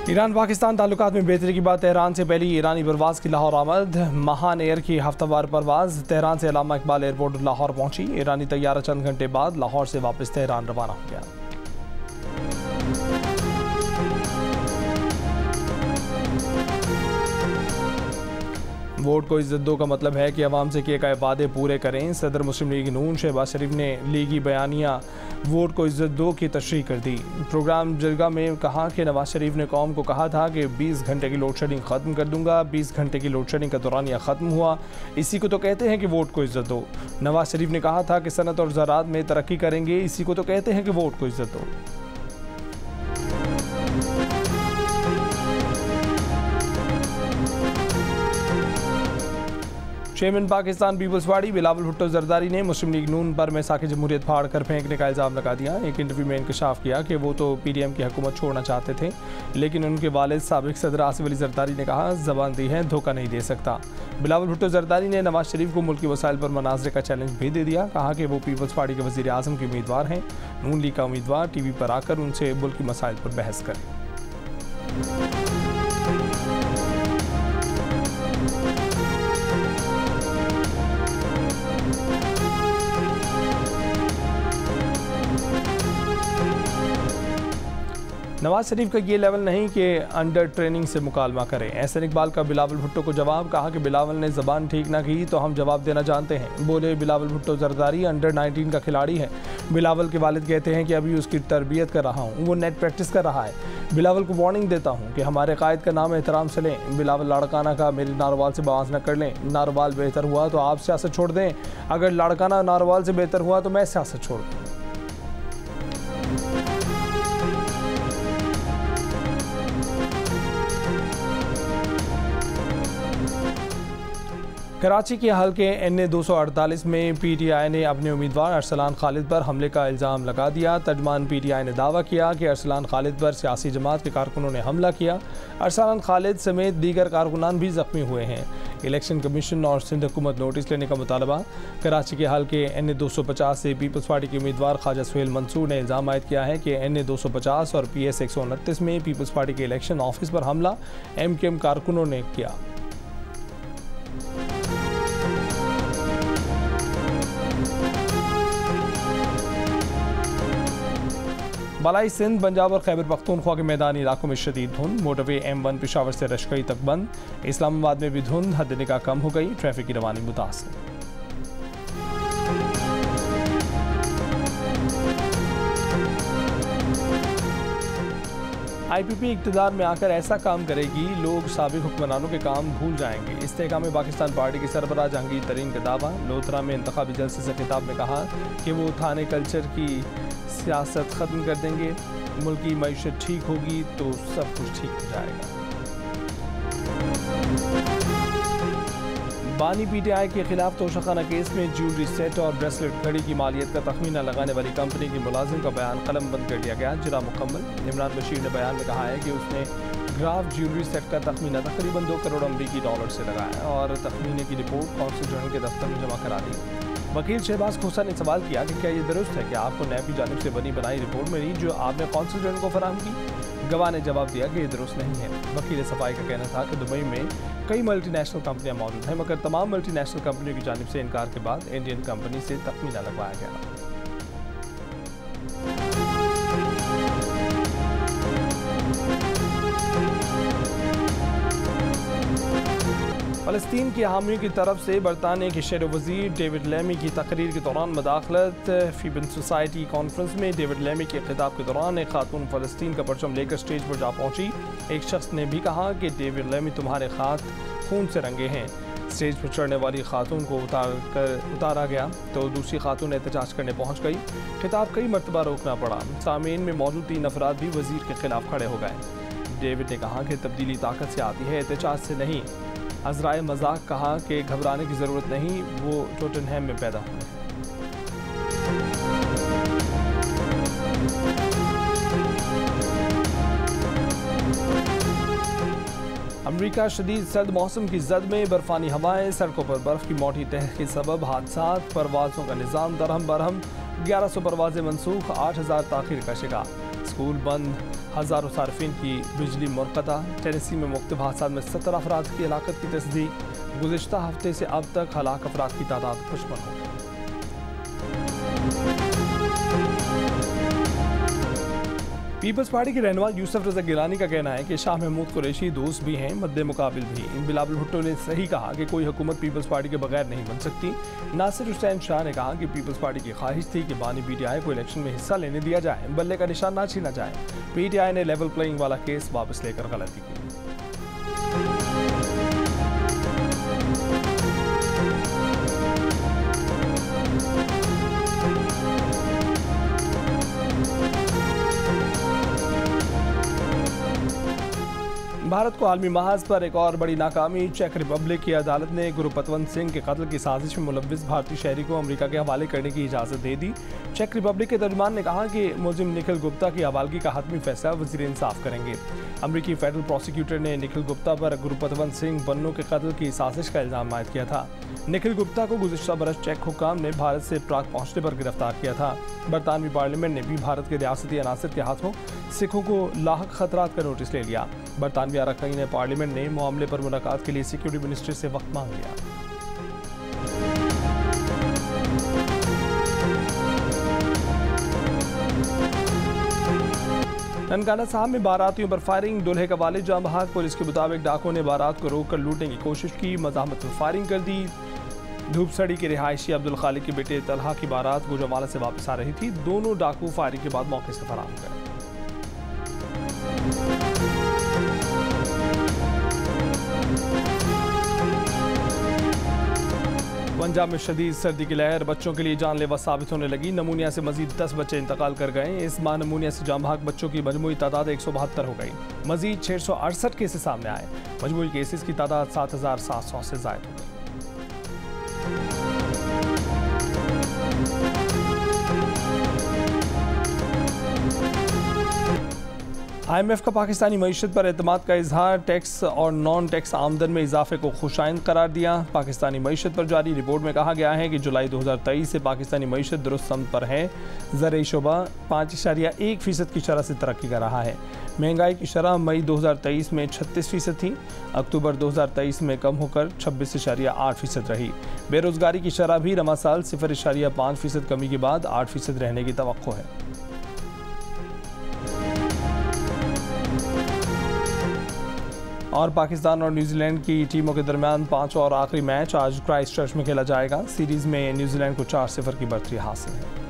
Iran Pakistan ताल्लुकात में बेहतरी की बात। तेहरान से पहली ईरानी परवाज़ की लाहौर आमद। महान एयर की हफ्तावार परवाज़ तेहरान से अल्लामा इकबाल एयरपोर्ट लाहौर पहुंची। ईरानी तैयारा चंद घंटे बाद लाहौर से वापस तेहरान रवाना हो गया। वोट को इज्जत दो का मतलब है कि अवाम से किए गए वादे पूरे करें। सदर मुस्लिम लीग नून शहबाज शरीफ ने लीगी बयानिया वोट को इज्जत दो की तशरीह कर दी। प्रोग्राम जरगा में कहा कि नवाज शरीफ ने कौम को कहा था कि 20 घंटे की लोड शेडिंग ख़त्म कर दूंगा। 20 घंटे की लोड शेडिंग का दौरानिया ख़त्म हुआ। इसी को तो कहते हैं कि वोट को इज्जत दो। नवाज शरीफ ने कहा था कि सनत और ज़राअत में तरक्की करेंगे। इसी को तो कहते हैं कि वोट को इज्जत दो। चेयरमैन पाकिस्तान पीपल्स पार्टी बिलावल भुट्टो जरदारी ने मुस्लिम लीग नून पर मैसाक जमहूरियत फाड़ कर फेंकने का इल्ज़ाम लगा दिया। एक इंटरव्यू में इंकशाफ किया कि वो तो PDM की हुकूमत छोड़ना चाहते थे, लेकिन उनके वालिद साबिक सदर आसिफ अली जरदारी ने कहा ज़बान दी है, धोखा नहीं दे सकता। बिलावल भुट्टो जरदारी ने नवाज शरीफ को मुल्की वसाइल पर मनाजरे का चैलेंज भी दे दिया। कहा कि वो पीपल्स पार्टी के वज़ीर आज़म के उम्मीदवार हैं। नून लीग का उम्मीदवार TV पर आकर उनसे मुल्की मसाइल पर बहस करें। नवाज शरीफ का ये लेवल नहीं कि अंडर ट्रेनिंग से मुकालमा करें। एहसन इकबाल का बिलावल भुट्टो को जवाब। कहा कि बिलावल ने ज़बान ठीक ना की तो हम जवाब देना जानते हैं। बोले बिलावल भुट्टो जरदारी अंडर 19 का खिलाड़ी है। बिलावल के वालिद कहते हैं कि अभी उसकी तरबियत कर रहा हूँ, वो नेट प्रैक्टिस कर रहा है। बिलावल को वार्निंग देता हूँ कि हमारे कायद का नाम एहतराम से लें। बिलावल लाड़काना का मेरे नारोवाल से बवास न कर लें। नारोवाल बेहतर हुआ तो आप सियासत छोड़ दें, अगर लाड़काना नारोवाल से बेहतर हुआ तो मैं सियासत छोड़ दूँ। कराची के हल्के NA 248 में PTI ने अपने उम्मीदवार अरसलान खालिद पर हमले का इल्ज़ाम लगा दिया। तर्जमान PTI ने दावा किया कि अरसलान खालिद पर सियासी जमात के कारकुनों ने हमला किया। अरसलान खालिद समेत दीगर कारकुनान भी ज़ख्मी हुए हैं। इलेक्शन कमीशन और सिंध हुकूमत नोटिस लेने का मुतालबा। कराची के हल्के NA 250 से पीपल्स पार्टी के उम्मीदवार ख्वाजा सुहेल मंसूर ने इल्ज़ाम आयद किया है कि NA 250 और PS 129 में पीपल्स पार्टी के इलेक्शन ऑफिस पर हमला MKM कारकुनों ने किया। बालाई सिंध, पंजाब और खैबर पख्तूनख्वा के मैदानी इलाकों में शदीद धुंध। मोटरवे M1 पेशावर से रशकई तक बंद। इस्लामाबाद में भी धुंध हद निगाह कम हो गई। ट्रैफिक की रवानी मुतासिर। IPP इक़्तिदार में आकर ऐसा काम करेगी, लोग साबिक हुक्मरानों के काम भूल जाएंगे। इस्तेहकाम पाकिस्तान पार्टी के सरबराह जहांगीर तरीन का दावा। लोधरा में इंतखाबी जलसे से खिताब में कहा कि वो थाने कल्चर की सियासत ख़त्म कर देंगे। मुल्क की मईशत ठीक होगी तो सब कुछ ठीक हो जाएगा। बानी PTI के खिलाफ तोशाखाना केस में ज्वेलरी सेट और ब्रेसलेट घड़ी की मालियत का तखमीना लगाने वाली कंपनी के मुलाजिम का बयान कलम बंद कर दिया गया। जरा मुकम्मल। इमरान बशीर ने बयान में कहा है कि उसने ग्राफ ज्वेलरी सेट का तखमीना तकरीबन 2 करोड़ अमरीकी डॉलर से लगाया और तखमीने की रिपोर्ट कौंसिल जनरल के दफ्तर में जमा करा दी। वकील शहबाज खोसा ने सवाल किया कि क्या ये दुरुस्त है कि आपको नैब की जानिब से बनी बनाई रिपोर्ट मिली जो आपने कौंसिल जनरल को फराहम की। गवाह ने जवाब दिया कि ये दुरुस्त नहीं है। वकील सफाई का कहना था कि दुबई में कई मल्टीनेशनल कंपनियां मौजूद हैं, मगर तमाम मल्टीनेशनल कंपनियों की जानिब से इनकार के बाद इंडियन कंपनी से तखमीना लगवाया गया। फ़लस्तीन की हामियों की तरफ से बरतानिया के शहर वज़ीर डेविड लेमी की तकरीर के दौरान मदाखलत। फीबन सोसाइटी कॉन्फ्रेंस में डेविड लेमी के खिताब के दौरान एक खातून फ़लस्तीन का परचम लेकर स्टेज पर जा पहुंची। एक शख्स ने भी कहा कि डेविड लेमी तुम्हारे हाथ खून से रंगे हैं। स्टेज पर चढ़ने वाली खातून को उतारा गया तो दूसरी खातून एहतजाज करने पहुँच गई। खिताब कई मरतबा रोकना पड़ा। सामीन में मौजूद 3 अफराद भी वज़ीर के खिलाफ खड़े हो गए। डेविड ने कहा कि तब्दीली ताकत से आती है, एहतजाज से नहीं। अज़राए मजाक कहा कि घबराने की ज़रूरत नहीं, वो टोटनहैम में पैदा हुए हैं। अमरीका शदीद सर्द मौसम की जद में बर्फानी हवाएं, सड़कों पर बर्फ की मोटी तह के सबब हादसात। परवाज़ों का निज़ाम दरहम बरहम। 1100 परवाज़ें मनसूख, 8000 ताख़ीर का शिकार। स्कूल बंद, हज़ारों सार्फिन की बिजली मुनक़ता। टेनेसी में मुख्तलिफ हादसात में 70 अफराद की हलाकत की तस्दीक। गुज़िश्ता हफ्ते से अब तक हलाक अफराद की तादाद 55 हो गई। पीपल्स पार्टी के रहनुमा यूसुफ रज़ा गिलानी का कहना है कि शाह महमूद कुरैशी दोस्त भी हैं, मद्दे मुकाबिल भी। बिलावल भुट्टो ने सही कहा कि कोई हुकूमत पीपल्स पार्टी के बगैर नहीं बन सकती। नासिर हुसैन शाह ने कहा कि पीपल्स पार्टी की ख्वाहिश थी कि बानी PTI को इलेक्शन में हिस्सा लेने दिया जाए, बल्ले का निशान ना छीना जाए। PTI ने लेवल प्लेइंग वाला केस वापस लेकर गलती की। भारत को आलमी महाज पर एक और बड़ी नाकामी। चेक रिपब्लिक की अदालत ने गुरुपतवंत सिंह के कत्ल की साजिश में मुलव्विस भारतीय शहरी को अमेरिका के हवाले करने की इजाज़त दे दी। चेक रिपब्लिक के तर्जुमान ने कहा कि मुलजिम निखिल गुप्ता की हवालगी का हतमी फैसला वज़ीर इंसाफ करेंगे। अमरीकी फेडरल प्रोसिक्यूटर ने निखिल गुप्ता पर गुरुपतवंत सिंह बन्नो के कत्ल की साजिश का इल्ज़ाम आयद किया था। निखिल गुप्ता को गुज़िश्ता बरस चेक हुक्काम ने भारत से प्राग पहुँचने पर गिरफ्तार किया था। बरतानवी पार्लियामेंट ने भी भारत के रियासती अनासर के हाथों सिखों को लाहक खतरात का नोटिस ले लिया। बरतानवी अरकान पार्लियामेंट ने मामले पर मुलाकात के लिए सिक्योरिटी मिनिस्ट्री से वक्त मांग लिया। ननकाना साहब में बारातियों पर फायरिंग, दूल्हे का वालिद जाम बहाक। पुलिस के मुताबिक डाकुओं ने बारात को रोककर लूटने की कोशिश की, मज़ाहमत में फायरिंग कर दी। धूपसड़ी के रिहायशी अब्दुल खालिक के बेटे तलहा की बारात गुजरावाला से वापस आ रही थी। दोनों डाकू फायरिंग के बाद मौके से फरार हो गए। पंजाब में शदीद सर्दी की लहर बच्चों के लिए जानलेवा साबित होने लगी। नमूनिया से मजीद 10 बच्चे इंतकाल कर गए। इस माह नमूनिया से जाम बहाक बच्चों की मजमूई तादाद 172 हो गई। मजीद 668 केसेस सामने आए। मजमूई केसेस की तादाद 7700 से ज़ायद हो गई। IMF का पाकिस्तानी मईशत पर एतमाद का इजहार। टैक्स और नॉन टैक्स आमदन में इजाफे को खुशाइंद करार दिया। पाकिस्तानी मईशत पर जारी रिपोर्ट में कहा गया है कि जुलाई 2023 से पाकिस्तानी मईशत दुरुस्त समत पर है। ज़राई शोबा 5.1% की शरह से तरक्की कर रहा है। महंगाई की शरह मई 2023 में 36% थी, अक्टूबर 2023 में कम होकर 26.8% रही। बेरोजगारी की शरह भी रवा साल 0.5% कमी के बाद 8% रहने की तवक्को है। और पाकिस्तान और न्यूजीलैंड की टीमों के दरमियान 5 और आखिरी मैच आज क्राइस्ट चर्च में खेला जाएगा। सीरीज़ में न्यूजीलैंड को 4-0 की बढ़त हासिल है।